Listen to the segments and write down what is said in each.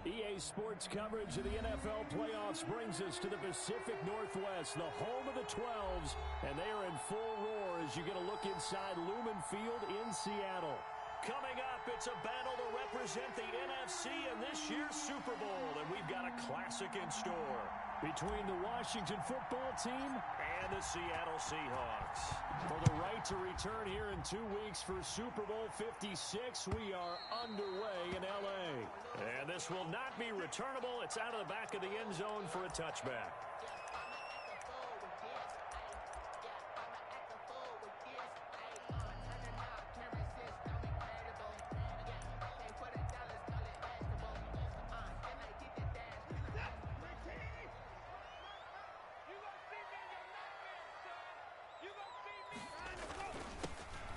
EA Sports coverage of the NFL playoffs brings us to the Pacific Northwest, the home of the 12s, and they are in full roar as you get a look inside Lumen Field in Seattle. Coming up, it's a battle to represent the NFC in this year's Super Bowl, and we've got a classic in store between the Washington football team and the Seattle Seahawks. For the right to return here in 2 weeks for Super Bowl 56, we are underway in L.A. And this will not be returnable. It's out of the back of the end zone for a touchback.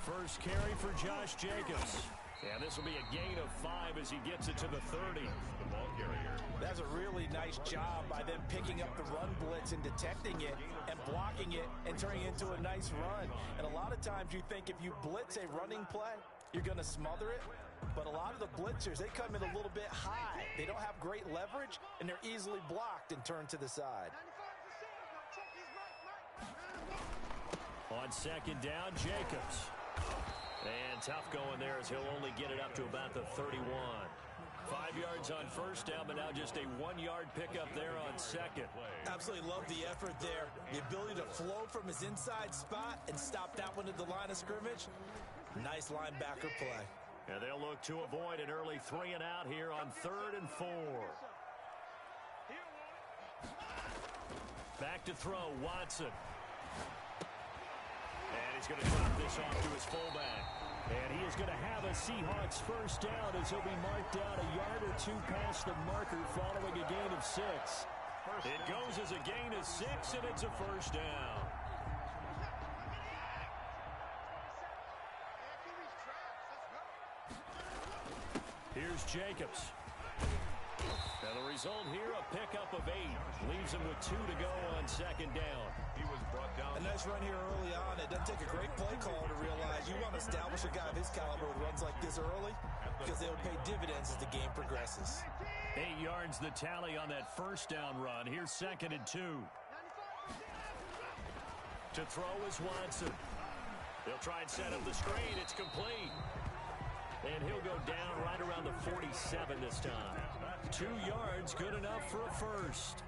First carry for Josh Jacobs. And this will be a gain of 5 as he gets it to the 30. The ball carrier. That's a really nice job by them picking up the run blitz and detecting it and blocking it and turning it into a nice run. And a lot of times you think if you blitz a running play, you're going to smother it. But a lot of the blitzers, they come in a little bit high. They don't have great leverage, and they're easily blocked and turned to the side. On second down, Jacobs. And tough going there as he'll only get it up to about the 31. 5 yards on first down, but now just a 1-yard pickup there on second. Absolutely love the effort there. The ability to flow from his inside spot and stop that one at the line of scrimmage. Nice linebacker play. And they'll look to avoid an early 3 and out here on 3rd and 4. Back to throw, Watson. And he's going to drop this off to his fullback. And he is going to have a Seahawks first down as he'll be marked down a yard or 2 past the marker following a gain of 6. It goes as a gain of 6, and it's a first down. Here's Jacobs. And the result here, a pickup of 8. Leaves him with 2 to go on second down. He was brought down. A nice run here early on. It doesn't take a great play caller to realize you want to establish a guy of his caliber with runs like this early because they'll pay dividends as the game progresses. 8 yards the tally on that first down run. Here's 2nd and 2. To throw is Watson. He'll try and set up the screen. It's complete. And he'll go down right around the 47 this time. 2 yards, good enough for a first.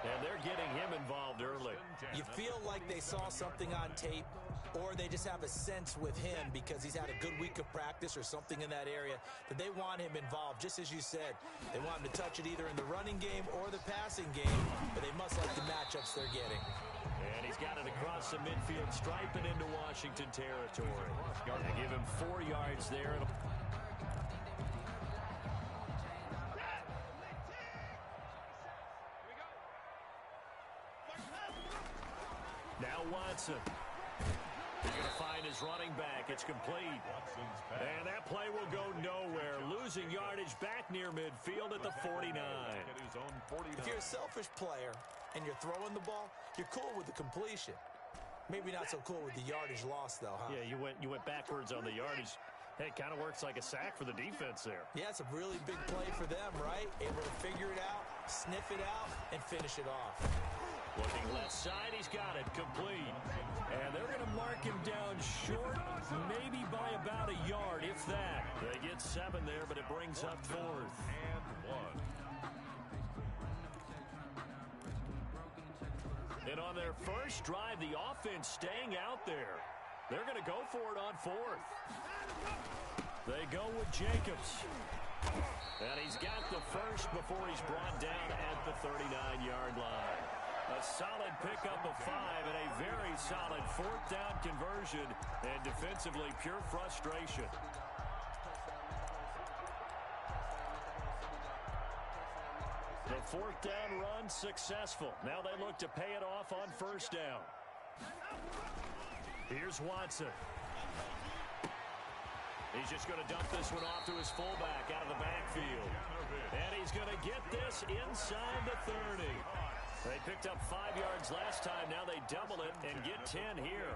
And they're getting him involved early. You feel like they saw something on tape, or they just have a sense with him because he's had a good week of practice or something in that area that they want him involved, just as you said. They want him to touch it either in the running game or the passing game, but they must like the matchups they're getting. And he's got it across the midfield stripe and into Washington territory. They give him 4 yards there. Now Watson. He's going to find his running back. It's complete. And that play will go nowhere. Losing yardage back near midfield at the 49. If you're a selfish player and you're throwing the ball, you're cool with the completion. Maybe not so cool with the yardage loss, though, huh? Yeah, you went backwards on the yardage. Hey, it kind of works like a sack for the defense there. Yeah, it's a really big play for them, right? Able to figure it out, sniff it out, and finish it off. Looking left side, he's got it, complete. And they're going to mark him down short, maybe by about a yard, if that. They get 7 there, but it brings up 4th. And 1. And on their first drive, the offense staying out there. They're going to go for it on 4th. They go with Jacobs. And he's got the first before he's brought down at the 39-yard line. A solid pickup of 5 and a very solid 4th down conversion, and defensively pure frustration. The 4th down run successful. Now they look to pay it off on first down. Here's Watson. He's just going to dump this one off to his fullback out of the backfield. And he's going to get this inside the 30. They picked up 5 yards last time. Now they double it and get 10 here.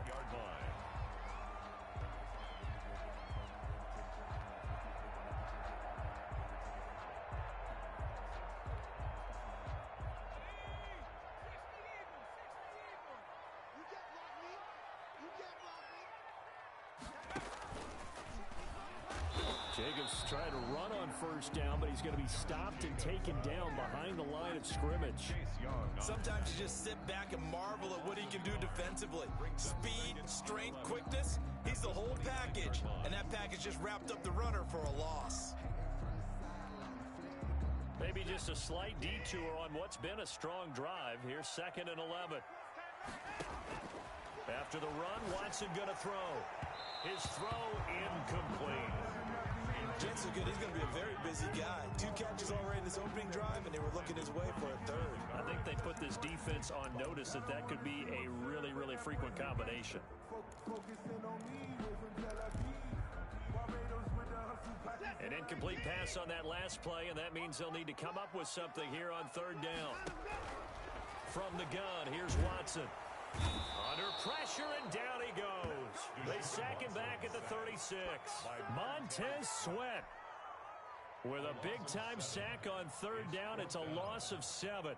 Jacobs trying to run on first down, but he's going to be stopped and taken down behind the line of scrimmage. Sometimes you just sit back and marvel at what he can do defensively. Speed, strength, quickness, he's the whole package. And that package just wrapped up the runner for a loss. Maybe just a slight detour on what's been a strong drive. Here's 2nd and 11. After the run, Watson going to throw. His throw incomplete. Jets are good. He's going to be a very busy guy. 2 catches already in this opening drive, and they were looking his way for a 3rd. I think they put this defense on notice that that could be a really, really frequent combination. An incomplete pass on that last play, and that means they'll need to come up with something here on 3rd down. From the gun, here's Watson. Under pressure, and down he goes. They sack him back at the 36. Montez Sweat with a big-time sack on 3rd down. It's a loss of 7.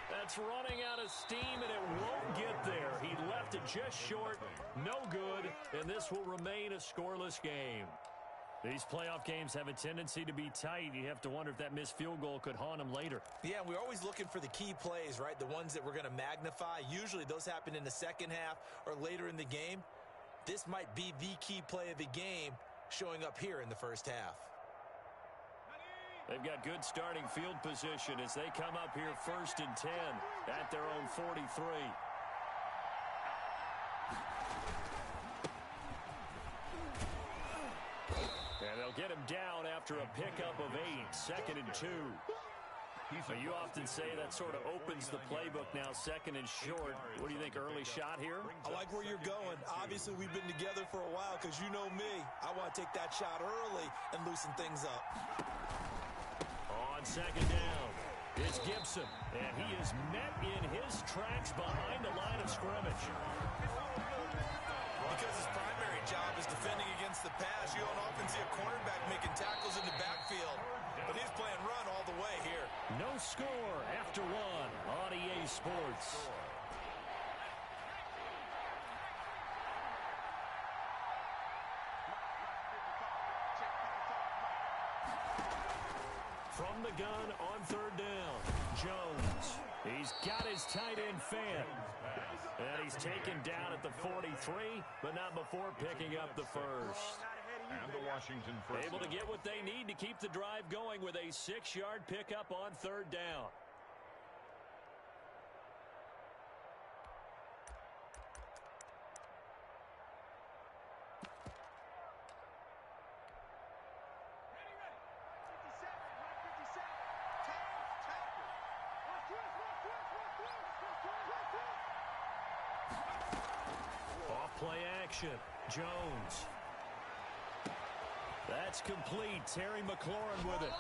That's running out of steam, and it won't get there. He left it just short. No good, and this will remain a scoreless game. These playoff games have a tendency to be tight. You have to wonder if that missed field goal could haunt them later. Yeah, we're always looking for the key plays, right? The ones that we're going to magnify. Usually those happen in the second half or later in the game. This might be the key play of the game showing up here in the first half. They've got good starting field position as they come up here 1st and 10 at their own 43. And they'll get him down after a pickup of 8, 2nd and 2. But you often say that sort of opens the playbook now, 2nd and short. What do you think, early shot here? I like where you're going. Obviously, we've been together for a while because you know me. I want to take that shot early and loosen things up. On 2nd down, it's Gibson, and he is met in his tracks behind the line of scrimmage. Because his primary job is defending against the pass, you don't often see a cornerback making tackles in the backfield. But he's playing run all the way here. No score after 1 on EA Sports. From the gun on 3rd down, Jones. He's got his tight end fan. And he's taken down at the 43, but not before picking up the first. And the Washington first. Able to get what they need to keep the drive going with a 6-yard pickup on 3rd down. Play action. Jones. That's complete. Terry McLaurin with it.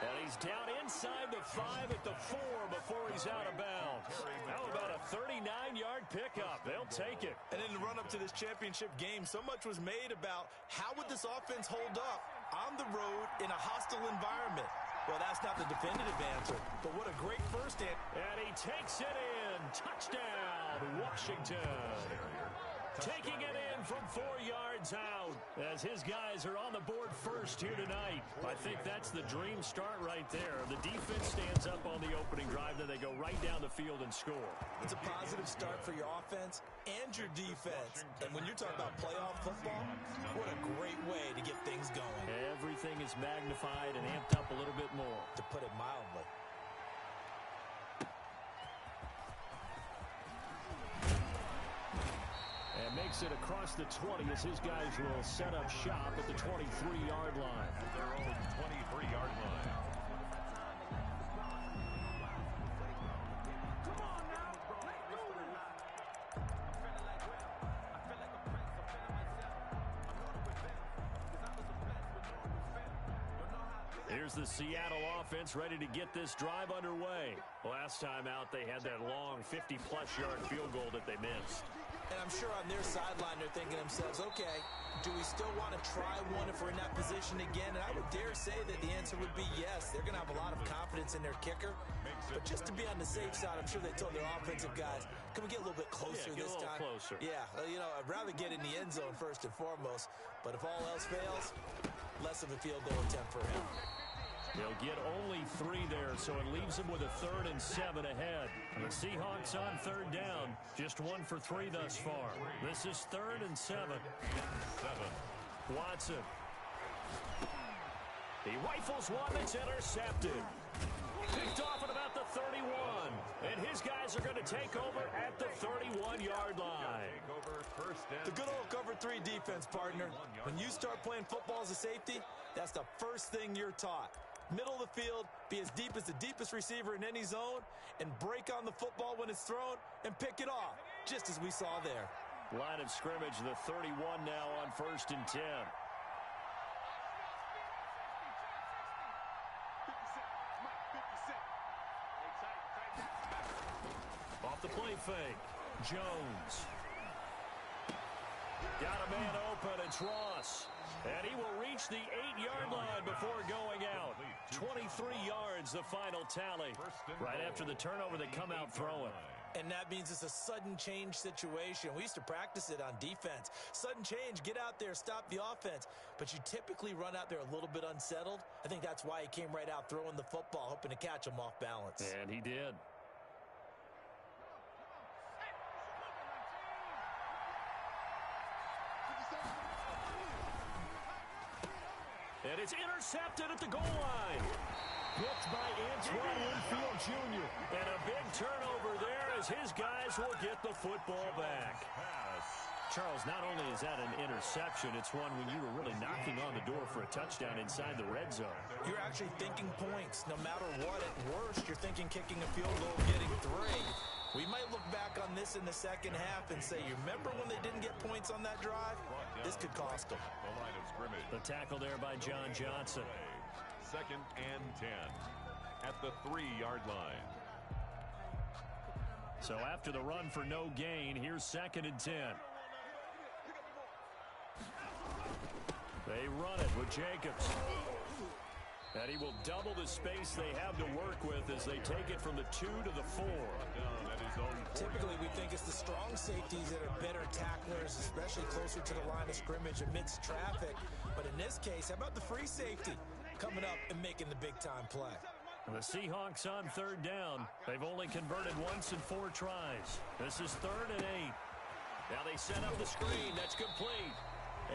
And he's down inside the 5 at the 4 before he's out of bounds. How about a 39-yard pickup? They'll take it. And in the run-up to this championship game, so much was made about how would this offense hold up on the road in a hostile environment. Well, that's not the definitive answer, but what a great first hand. And he takes it in. Touchdown, Washington. Taking it in from 4 yards out as his guys are on the board first here tonight. I think that's the dream start right there. The defense stands up on the opening drive, then they go right down the field and score. It's a positive start for your offense and your defense. And when you're talking about playoff football, what a great way to get things going. Everything is magnified and amped up a little bit more. To put it mildly. Makes it across the 20 as his guys will set up shop at the 23-yard line. At their own 23-yard line. Here's the Seattle offense ready to get this drive underway. Last time out, they had that long 50-plus yard field goal that they missed. And I'm sure on their sideline they're thinking to themselves, okay, do we still want to try one if we're in that position again? And I would dare say that the answer would be yes. They're going to have a lot of confidence in their kicker. But just to be on the safe side, I'm sure they told their offensive guys, can we get a little bit closer this time? Closer. Yeah, you know, I'd rather get in the end zone first and foremost. But if all else fails, less of a field goal attempt for him. They'll get only 3 there, so it leaves them with a 3rd and 7 ahead. And the Seahawks on 3rd down, just 1 for 3 thus far. This is 3rd and 7. Watson. He rifles one that's intercepted. Picked off at about the 31. And his guys are going to take over at the 31-yard line. The good old cover 3 defense, partner. When you start playing football as a safety, that's the first thing you're taught. Middle of the field, be as deep as the deepest receiver in any zone, and break on the football when it's thrown and pick it off, just as we saw there. Line of scrimmage, the 31 now on 1st and 10. Off the play fake, Jones. Got a man open, it's Ross. And he will reach the 8-yard line before going out. 23 yards, the final tally. Right after the turnover, they come out throwing. And that means it's a sudden change situation. We used to practice it on defense. Sudden change, get out there, stop the offense. But you typically run out there a little bit unsettled. I think that's why he came right out throwing the football, hoping to catch him off balance. And he did. And it's intercepted at the goal line. Picked by Antoine Winfield Jr. And a big turnover there as his guys will get the football back. Charles, not only is that an interception, it's one when you were really knocking on the door for a touchdown inside the red zone. You're actually thinking points. No matter what, at worst, you're thinking kicking a field goal, getting 3. We might look back on this in the second half and say, you remember when they didn't get points on that drive? This could cost them. The tackle there by John Johnson. 2nd and 10 at the 3-yard line. So after the run for no gain, here's 2nd and 10. They run it with Jacobs. And he will double the space they have to work with as they take it from the 2 to the 4. Typically, we think it's the strong safeties that are better tacklers, especially closer to the line of scrimmage amidst traffic. But in this case, how about the free safety coming up and making the big-time play? The Seahawks on 3rd down. They've only converted once in 4 tries. This is 3rd and 8. Now they set up the screen. That's complete.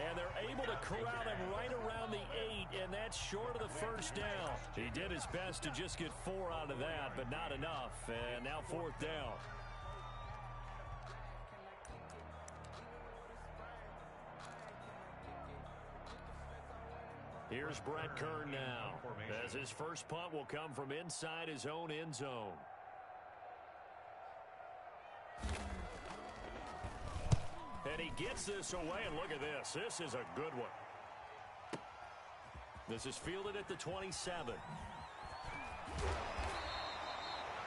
And they're able to corral him right around the 8, and that's short of the 1st down. He did his best to just get 4 out of that, but not enough. And now 4th down. Here's Brett Kern now, as his first punt will come from inside his own end zone. And he gets this away, and look at this. This is a good one. This is fielded at the 27.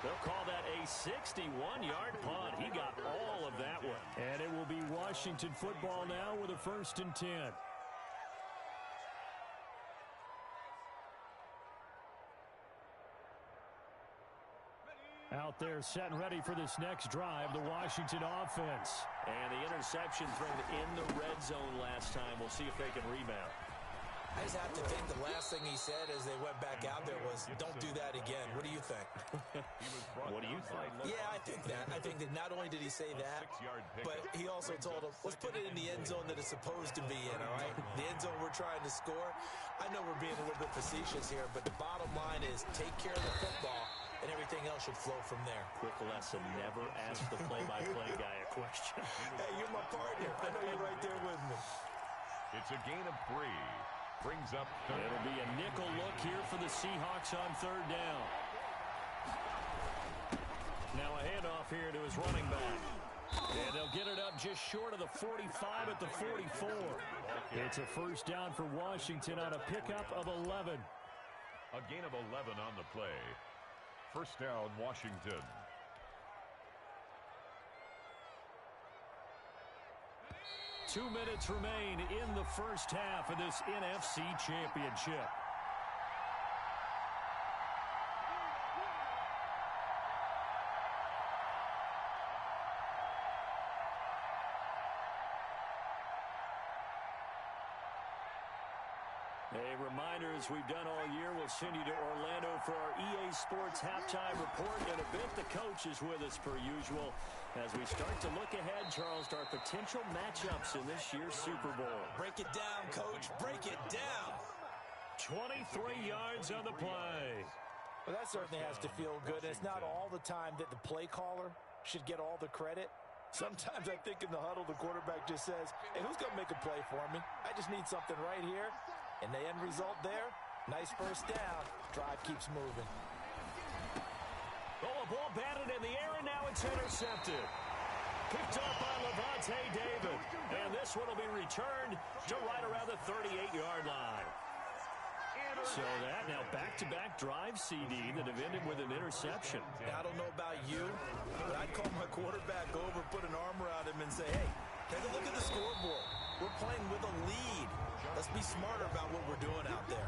They'll call that a 61-yard punt. He got all of that one. And it will be Washington football now with a 1st and 10. Out there set and ready for this next drive, the Washington offense. And the interception thrown in the red zone last time. We'll see if they can rebound. I just have to think the last thing he said as they went back out there was, don't do that again. What do you think? What do you think? Yeah, I think that. I think that not only did he say that, but he also told him, let's put it in the end zone that it's supposed to be in, all right? The end zone we're trying to score. I know we're being a little bit facetious here, but the bottom line is take care of the football, and everything else should flow from there. Quick lesson, never ask the play-by-play guy a question. Hey, you're my partner. I know you're right there with me. It's a gain of 3. Brings up 3rd. It'll be a nickel look here for the Seahawks on 3rd down. Now a handoff here to his running back. And they'll get it up just short of the 45 at the 44. It's a 1st down for Washington on a pickup of 11. A gain of 11 on the play. 1st down, Washington. 2 minutes remain in the first half of this NFC Championship. A reminder, as we've done all year, we'll send you to Orlando for our EA Sports halftime report. In a bit, the coach is with us per usual as we start to look ahead, Charles, to our potential matchups in this year's Super Bowl. Break it down, Coach. Break it down. 23 yards on the play. Well, that certainly has to feel good. And it's not all the time that the play caller should get all the credit. Sometimes I think in the huddle, the quarterback just says, hey, who's going to make a play for me? I just need something right here. And the end result there, nice first down. Drive keeps moving. Oh, a ball batted in the air, and now it's intercepted. Picked up by Levante David. And this one will be returned to right around the 38-yard line. So that now back-to-back drive CD that have ended with an interception. Now, I don't know about you, but I'd call my quarterback over, put an arm around him, and say, hey, take a look at the scoreboard. We're playing with a lead. Let's be smarter about what we're doing out there.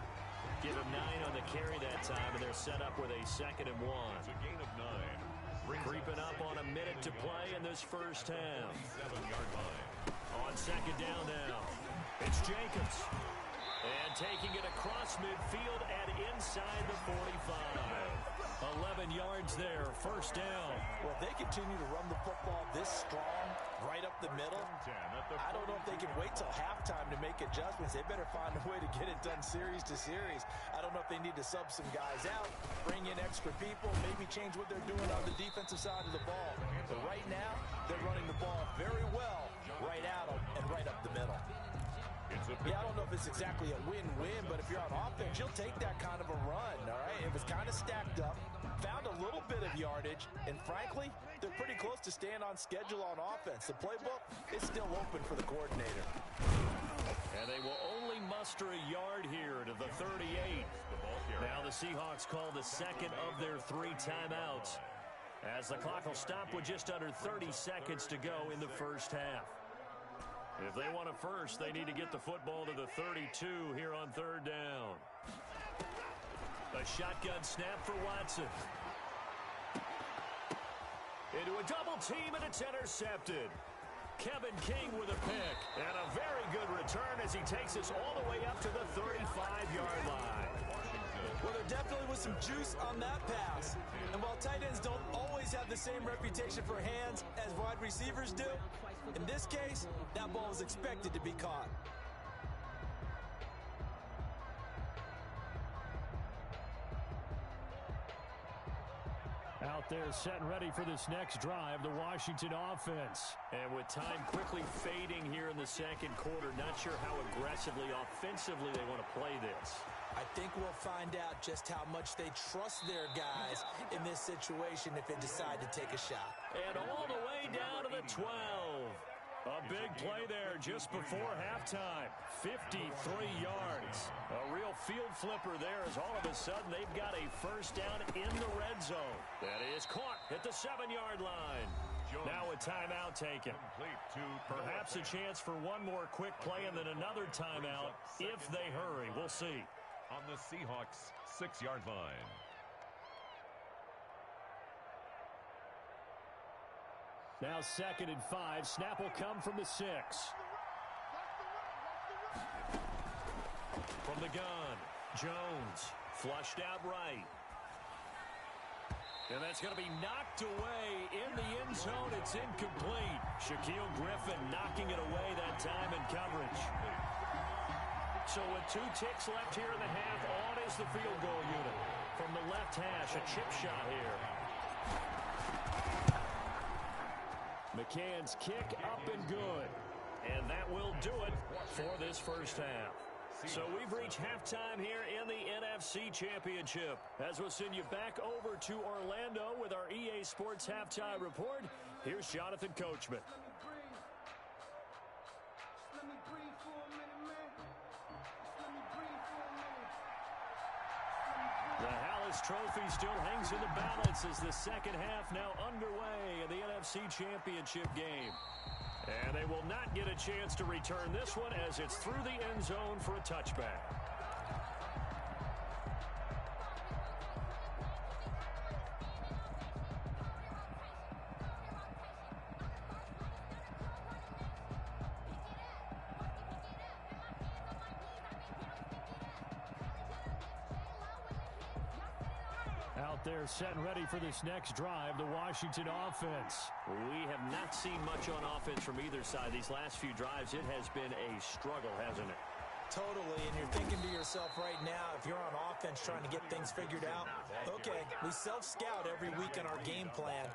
Give him 9 on the carry that time, and they're set up with a 2nd and 1. It's a gain of 9. Creeping up on a minute to play in this first half. 7-yard line. On 2nd down now, it's Jacobs. And taking it across midfield and inside the 45. 11 yards there, first down. Well, if they continue to run the football this strong, right up the middle, I don't know if they can wait till halftime to make adjustments. They better find a way to get it done series to series. I don't know if they need to sub some guys out, bring in extra people, maybe change what they're doing on the defensive side of the ball. But right now, they're running the ball very well right out and right up the middle. Yeah, I don't know if it's exactly a win-win, but if you're on offense, you'll take that kind of a run, all right? It was kind of stacked up, found a little bit of yardage, and frankly, they're pretty close to staying on schedule on offense. The playbook is still open for the coordinator. And they will only muster a yard here to the 38. Now the Seahawks call the second of their 3 timeouts, as the clock will stop with just under 30 seconds to go in the first half. If they want a first, they need to get the football to the 32 here on 3rd down. A shotgun snap for Watson. Into a double team, and it's intercepted. Kevin King with a pick. And a very good return as he takes us all the way up to the 35-yard line. Well, there definitely was some juice on that pass. And while tight ends don't always have the same reputation for hands as wide receivers do, in this case, that ball was expected to be caught. Out there set and ready for this next drive, the Washington offense. And with time quickly fading here in the second quarter, not sure how aggressively, offensively they want to play this. I think we'll find out just how much they trust their guys in this situation if they decide to take a shot. And all the way down to the 12. A big play there just before halftime. 53 yards. A real field flipper there as all of a sudden they've got a first down in the red zone. That is caught at the 7-yard line. Now a timeout taken. Perhaps a chance for one more quick play and then another timeout if they hurry. We'll see. On the Seahawks 6-yard line. Now 2nd and 5. Snap will come from the 6. From the gun, Jones flushed out right. And that's going to be knocked away in the end zone. It's incomplete. Shaquille Griffin knocking it away that time in coverage. So with 2 ticks left here in the half, on is the field goal unit. From the left hash, a chip shot here. McCann's kick up and good. And that will do it for this first half. So we've reached halftime here in the NFC Championship. As we'll send you back over to Orlando with our EA Sports halftime report, here's Jonathan Coachman. The Hallis Trophy still hangs in the balance as the second half now underway in the NFC Championship game. And they will not get a chance to return this one as it's through the end zone for a touchback. Out there set and ready for this next drive, the Washington offense. We have not seen much on offense from either side. These last few drives, it has been a struggle, hasn't it? Totally, and you're thinking to yourself right now, if you're on offense trying to get things figured out, okay, we self-scout every week in our game plan.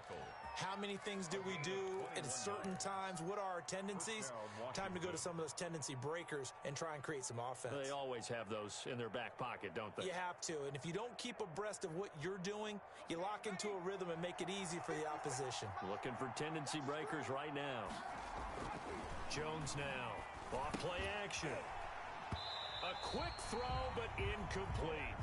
How many things do we do at certain times? What are our tendencies? Time to go to some of those tendency breakers and try and create some offense. They always have those in their back pocket, don't they? You have to, and if you don't keep abreast of what you're doing, you lock into a rhythm and make it easy for the opposition. Looking for tendency breakers right now. Jones now. Off play action. A quick throw, but incomplete.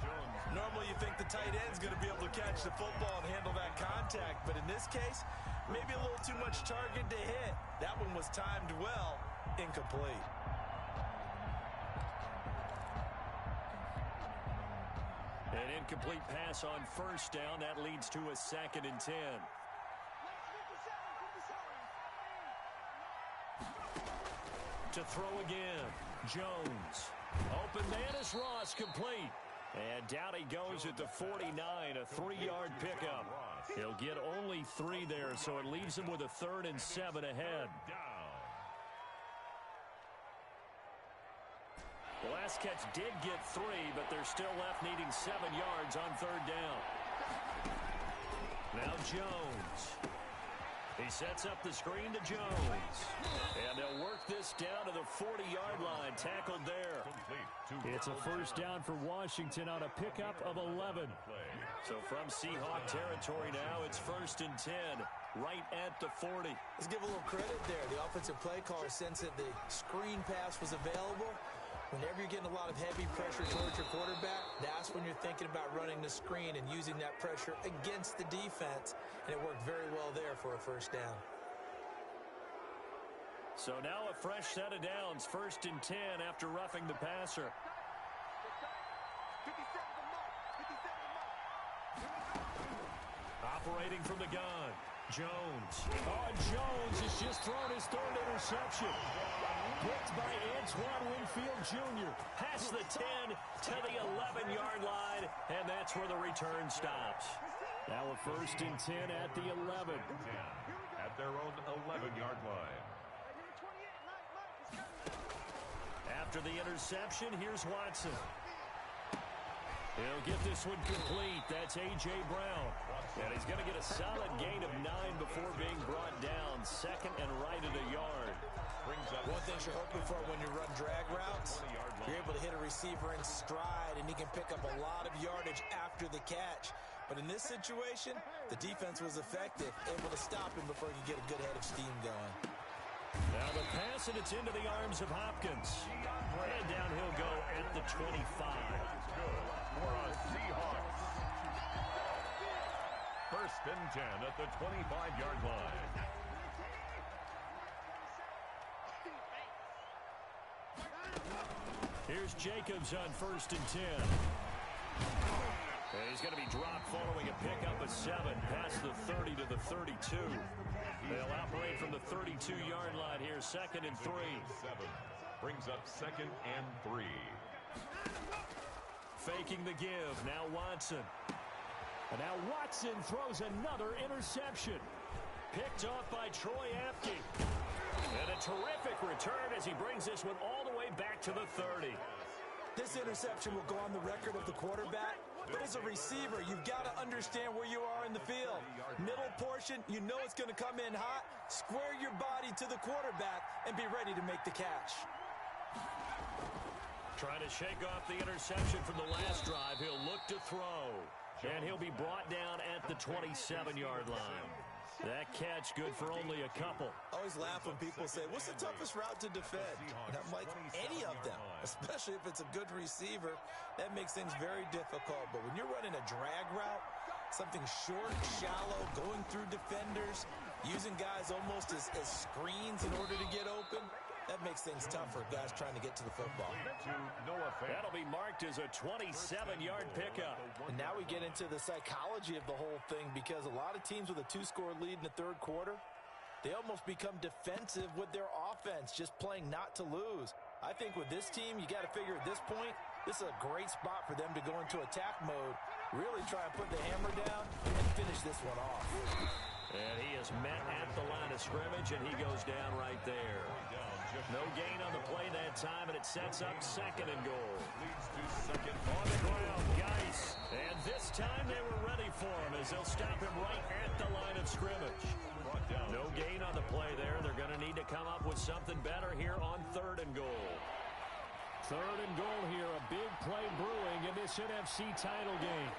Normally you think the tight end's going to be able to catch the football and handle that contact, but in this case, maybe a little too much target to hit. That one was timed well, incomplete. An incomplete pass on first down. That leads to a 2nd and 10. To throw again. Jones. Open man is Ross, complete. And down he goes at the 49, a 3-yard pickup. He'll get only 3 there, so it leaves him with a 3rd and 7 ahead. The last catch did get 3, but they're still left needing 7 yards on 3rd down. Now Jones. He sets up the screen to Jones. And they'll work this down to the 40-yard line. Tackled there. It's a first down for Washington on a pickup of 11. So from Seahawk territory now, it's 1st and 10, right at the 40. Let's give a little credit there. The offensive play caller sensed that the screen pass was available. Whenever you're getting a lot of heavy pressure towards your quarterback, that's when you're thinking about running the screen and using that pressure against the defense. And it worked very well there for a first down. So now a fresh set of downs, 1st and 10 after roughing the passer. Operating from the gun, Jones. Oh, Jones has just thrown his 3rd interception. Picked by Antoine Winfield Jr. Past the 10 to the 11-yard line, and that's where the return stops. Now a 1st and 10 at the 11. At their own 11-yard line. After the interception, here's Watson. He'll get this one complete. That's A.J. Brown. And he's going to get a solid gain of 9 before being brought down. 2nd and right at a yard. One thing you're hoping for when you run drag routes, you're able to hit a receiver in stride, and he can pick up a lot of yardage after the catch. But in this situation, the defense was effective, able to stop him before he could get a good head of steam going. Now the pass, and it's into the arms of Hopkins. And down he'll go at the 25. Good for a Seahawks. 1st and 10 at the 25-yard line. Here's Jacobs on 1st and 10. And he's going to be dropped following a pickup of 7 past the 30 to the 32. They'll operate from the 32-yard line here, 2nd and 3. 7 brings up 2nd and 3. Faking the give, now Watson. And now Watson throws another interception. Picked off by Troy Apke. And a terrific return as he brings this one all the way back to the 30. This interception will go on the record of the quarterback, but as a receiver, you've got to understand where you are in the field. Middle portion, you know it's going to come in hot. Square your body to the quarterback and be ready to make the catch. Trying to shake off the interception from the last drive. He'll look to throw. And he'll be brought down at the 27-yard line. That catch good for only a couple. I always laugh when people say, what's the toughest route to defend? And I'm like, any of them, especially if it's a good receiver. That makes things very difficult. But when you're running a drag route, something short, shallow, going through defenders, Using guys almost as screens in order to get open, that makes things tough for guys trying to get to the football. That'll be marked as a 27-yard pickup. And now we get into the psychology of the whole thing, because a lot of teams with a 2-score lead in the third quarter, they almost become defensive with their offense, just playing not to lose. I think with this team, you got to figure at this point, this is a great spot for them to go into attack mode, really try and put the hammer down and finish this one off. And he is met at the line of scrimmage, and he goes down right there. No gain on the play that time, and it sets up 2nd and goal. On the ground, Geis. And this time they were ready for him as they'll stop him right at the line of scrimmage. No gain on the play there. They're going to need to come up with something better here on 3rd and goal. 3rd and goal here. A big play brewing in this NFC title game.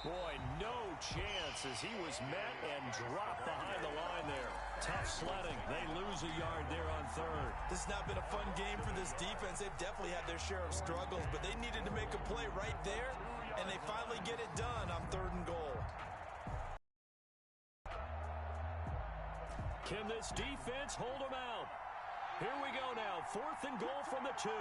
Boy, no chance as he was met and dropped behind the line there. Tough sledding. They lose a yard there on 3rd. This has not been a fun game for this defense. They've definitely had their share of struggles, but they needed to make a play right there, and they finally get it done on 3rd and goal. Can this defense hold them out? Here we go now. 4th and goal from the 2.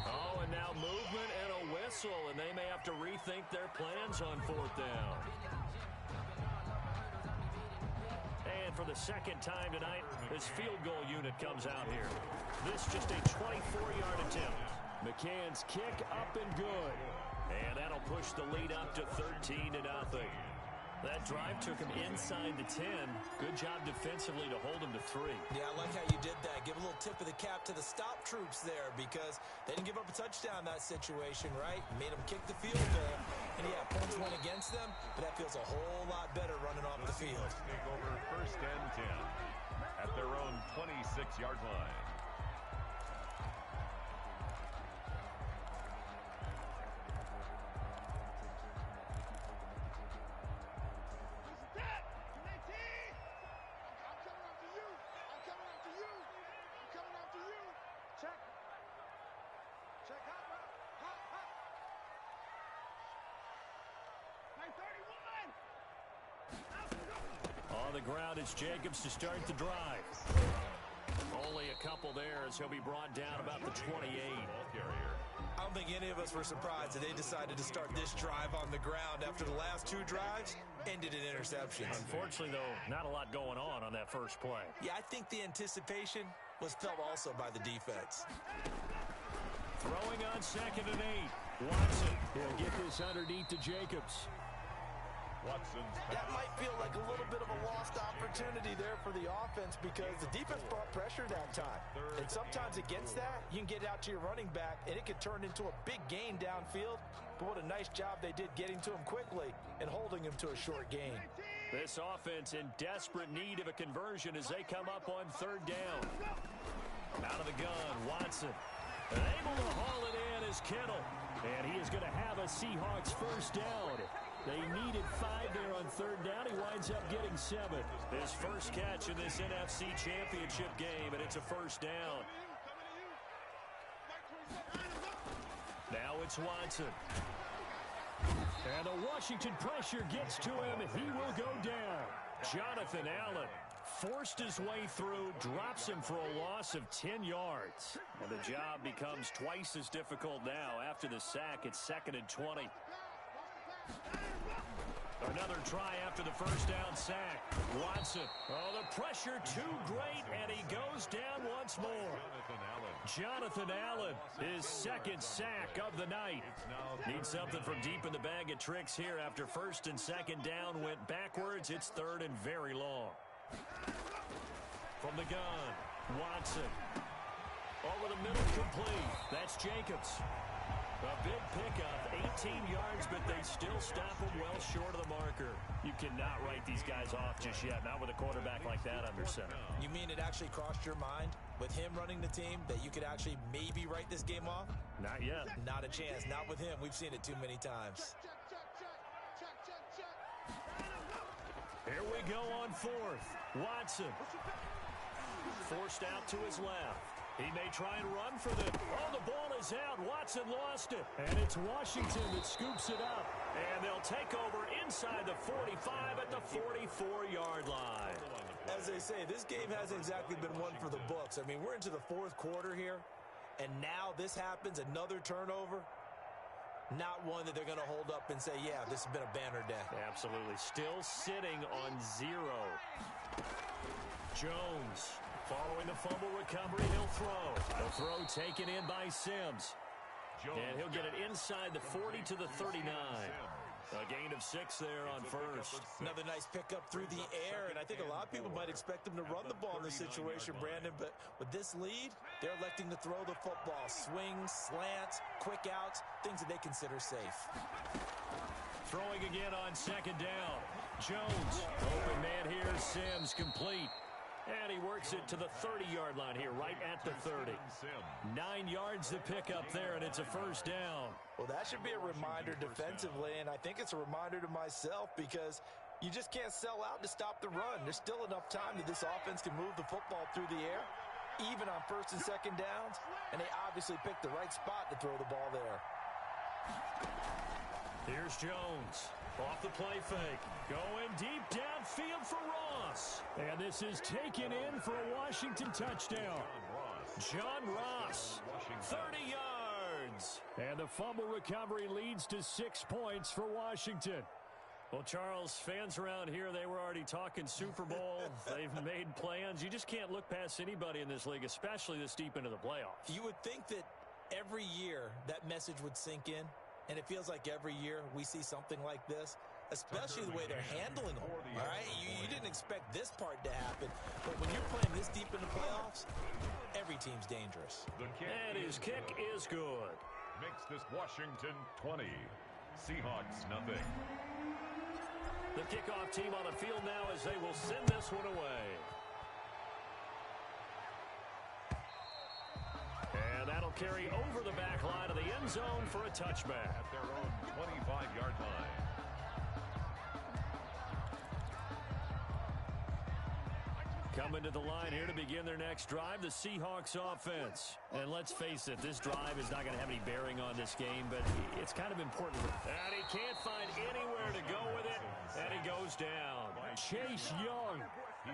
Oh, and now movement and a whistle, and they may have to rethink their plans on 4th down. And for the 2nd time tonight, this field goal unit comes out here. This just a 24-yard attempt. McCann's kick up and good. And that'll push the lead up to 13-0. That drive took him inside the 10. Good job defensively to hold him to 3. Yeah, I like how you did that. Give a little tip of the cap to the stop troops there, because they didn't give up a touchdown in that situation, right? Made them kick the field goal. And yeah, points went against them, but that feels a whole lot better running off the field. Take over 1st and 10 at their own 26-yard line. On the ground is Jacobs to start the drive. Only a couple there as he'll be brought down about the 28. I don't think any of us were surprised that they decided to start this drive on the ground after the last 2 drives ended in interceptions. Unfortunately, though, not a lot going on that first play. Yeah, I think the anticipation was felt also by the defense. Throwing on 2nd and 8. Watson will get this underneath to Jacobs. That might feel like a little bit of a lost opportunity there for the offense, because the defense brought pressure that time. And sometimes against that, you can get out to your running back, and it could turn into a big gain downfield. But what a nice job they did getting to him quickly and holding him to a short gain. This offense in desperate need of a conversion as they come up on 3rd down. Out of the gun, Watson. Able to haul it in is Kittle. And he is going to have a Seahawks 1st down. They needed 5 there on 3rd down. He winds up getting 7. His first catch in this NFC Championship game, and it's a 1st down. Now it's Watson. And the Washington pressure gets to him. He will go down. Jonathan Allen forced his way through, drops him for a loss of 10 yards. And the job becomes twice as difficult now after the sack. It's 2nd and 20. Another try after the 1st down sack. Watson. Oh, the pressure too great, and he goes down once more. Jonathan Allen, his 2nd sack of the night. Needs something from deep in the bag of tricks here after 1st and 2nd down went backwards. It's 3rd and very long. From the gun, Watson. Over the middle, complete. That's Jacobs. A big pickup, 18 yards, but they still stop him well short of the marker. You cannot write these guys off just yet, not with a quarterback like that under center. You mean it actually crossed your mind with him running the team that you could actually maybe write this game off? Not yet. Not a chance. Not with him. We've seen it too many times. Here we go on 4th. Watson. Forced out to his left. He may try and run for them. Oh, the ball is out. Watson lost it. And it's Washington that scoops it up. And they'll take over inside the 45 at the 44-yard line. As they say, this game hasn't exactly been one for the books. I mean, we're into the fourth quarter here, and now this happens, another turnover. Not one that they're going to hold up and say, yeah, this has been a banner day. Absolutely. Still sitting on 0. Jones, following the fumble recovery, he'll throw. The throw taken in by Sims. And he'll get it inside the 40 to the 39. A gain of 6 there on first. Another nice pickup through the air, and I think a lot of people might expect them to run the ball in this situation, Brandon, but with this lead, they're electing to throw the football. Swings, slants, quick outs, things that they consider safe. Throwing again on second down. Jones, open man here, Sims complete. And he works it to the 30-yard line here, right at the 30. 9 yards to pick up there, and it's a first down. Well, that should be a reminder defensively, and I think it's a reminder to myself because you just can't sell out to stop the run. There's still enough time that this offense can move the football through the air, even on first and second downs, and they obviously picked the right spot to throw the ball there. Here's Jones. Off the play fake. Going deep downfield for Ross. And this is taken in for a Washington touchdown. John Ross, 30 yards. And the fumble recovery leads to 6 points for Washington. Well, Charles, fans around here, they were already talking Super Bowl. They've made plans. You just can't look past anybody in this league, especially this deep into the playoffs. You would think that every year that message would sink in. And it feels like every year we see something like this, especially the way they're handling them, all right? You didn't expect this part to happen, but when you're playing this deep in the playoffs, every team's dangerous. And his kick is good. Makes this Washington 20. Seahawks nothing. The kickoff team on the field now as they will send this one away. And that'll carry over the back line of the end zone for a touchback. At their own 25-yard line. Coming to the line here to begin their next drive, the Seahawks offense. And let's face it, this drive is not going to have any bearing on this game, but it's kind of important. And he can't find anywhere to go with it, and he goes down. Chase Young.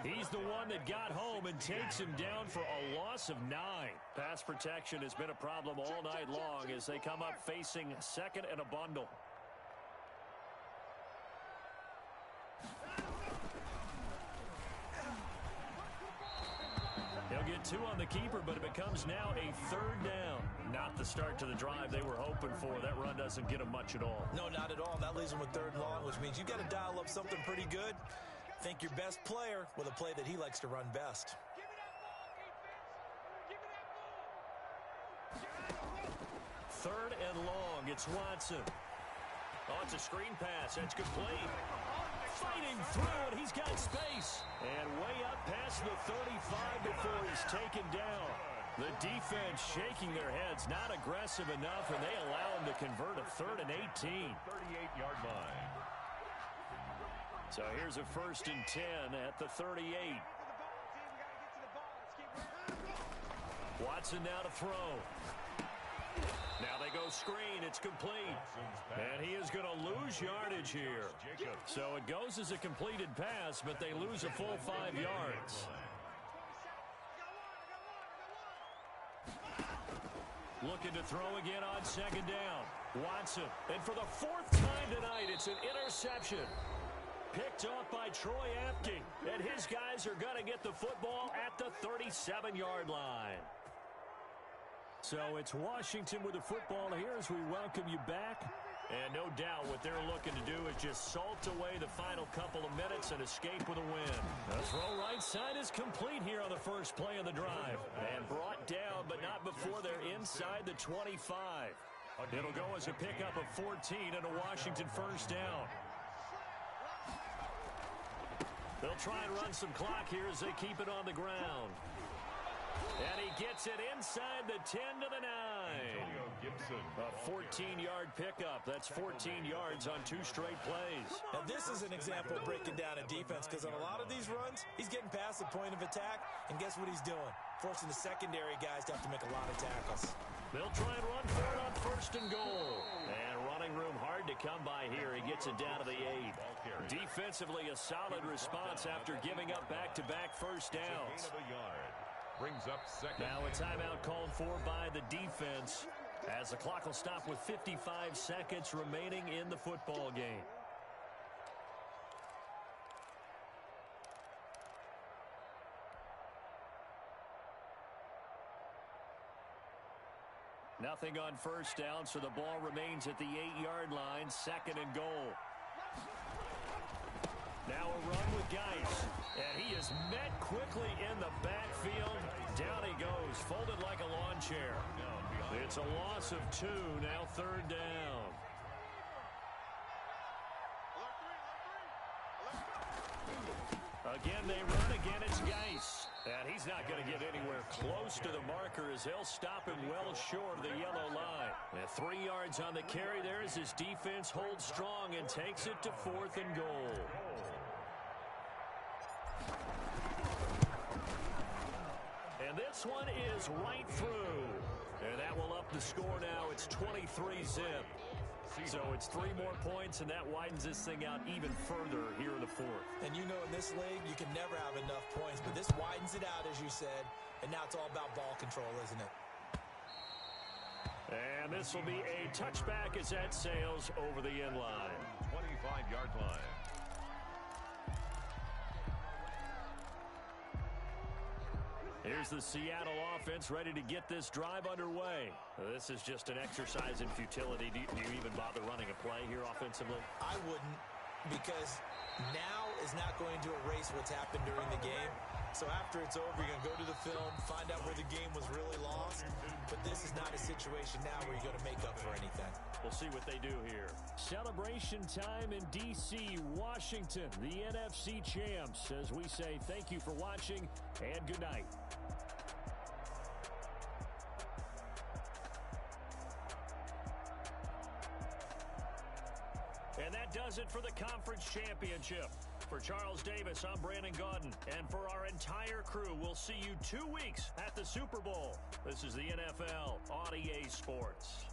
He's the one that got home and takes him down for a loss of 9. Pass protection has been a problem all night long as they come up facing second and a bundle. He'll get 2 on the keeper, but it becomes now a third down. Not the start to the drive they were hoping for. That run doesn't get them much at all. No, not at all. That leaves them with third and long, which means you've got to dial up something pretty good. Think your best player with a play that he likes to run best. Third and long. It's Watson. Oh, it's a screen pass. That's complete. Fighting through it. He's got space. And way up past the 35 before he's taken down. The defense shaking their heads. Not aggressive enough, and they allow him to convert a 3rd and 18. 38-yard line. So here's a 1st and 10 at the 38. Watson now to throw. Now they go screen. It's complete. And he is going to lose yardage here. So it goes as a completed pass, but they lose a full 5 yards. Looking to throw again on second down. Watson. And for the 4th time tonight, it's an interception. Picked off by Troy Apke. And his guys are going to get the football at the 37-yard line. So it's Washington with the football here as we welcome you back. And no doubt what they're looking to do is just salt away the final couple of minutes and escape with a win. The throw right side is complete here on the first play of the drive. And brought down, but not before they're inside the 25. It'll go as a pickup of 14 and a Washington first down. They'll try and run some clock here as they keep it on the ground. And he gets it inside the 10 to the 9. Johnson. A 14-yard pickup. That's 14 yards on 2 straight plays. Now, this is an example of breaking down a defense, because on a lot of these runs, he's getting past the point of attack, and guess what he's doing? Forcing the secondary guys to have to make a lot of tackles. They'll try and run for it on 1st and goal. And running room hard to come by here. He gets it down to the 8. Defensively, a solid response after giving up back-to-back first downs. Brings up second. Now a timeout called for by the defense, as the clock will stop with 55 seconds remaining in the football game. Nothing on first down, so the ball remains at the 8-yard line, 2nd and goal. Now a run with Geis, and he is met quickly in the backfield. Down he goes, folded like a lawn chair. It's a loss of 2, now 3rd down. Again, they run. Again, it's Geis. And he's not going to get anywhere close to the marker, as they'll stop him well short of the yellow line. And 3 yards on the carry there as his defense holds strong and takes it to 4th and goal. And this one is right through. And that will up the score now. It's 23-zip. So it's 3 more points, and that widens this thing out even further here in the 4th. And you know, in this league, you can never have enough points, but this widens it out, as you said, and now it's all about ball control, isn't it? And this will be a touchback as that sails over the end line. 25-yard line. Here's the Seattle offense ready to get this drive underway. This is just an exercise in futility. Do you even bother running a play here offensively? I wouldn't, because now is not going to erase what's happened during the game. So after it's over, you're going to go to the film, find out where the game was really lost. But this is not a situation now where you're going to make up for anything. We'll see what they do here. Celebration time in D.C., Washington, the NFC champs, as we say thank you for watching and good night. And that does it for the conference championship. For Charles Davis, I'm Brandon Gaudin. And for our entire crew, we'll see you 2 weeks at the Super Bowl. This is the NFL on EA Sports.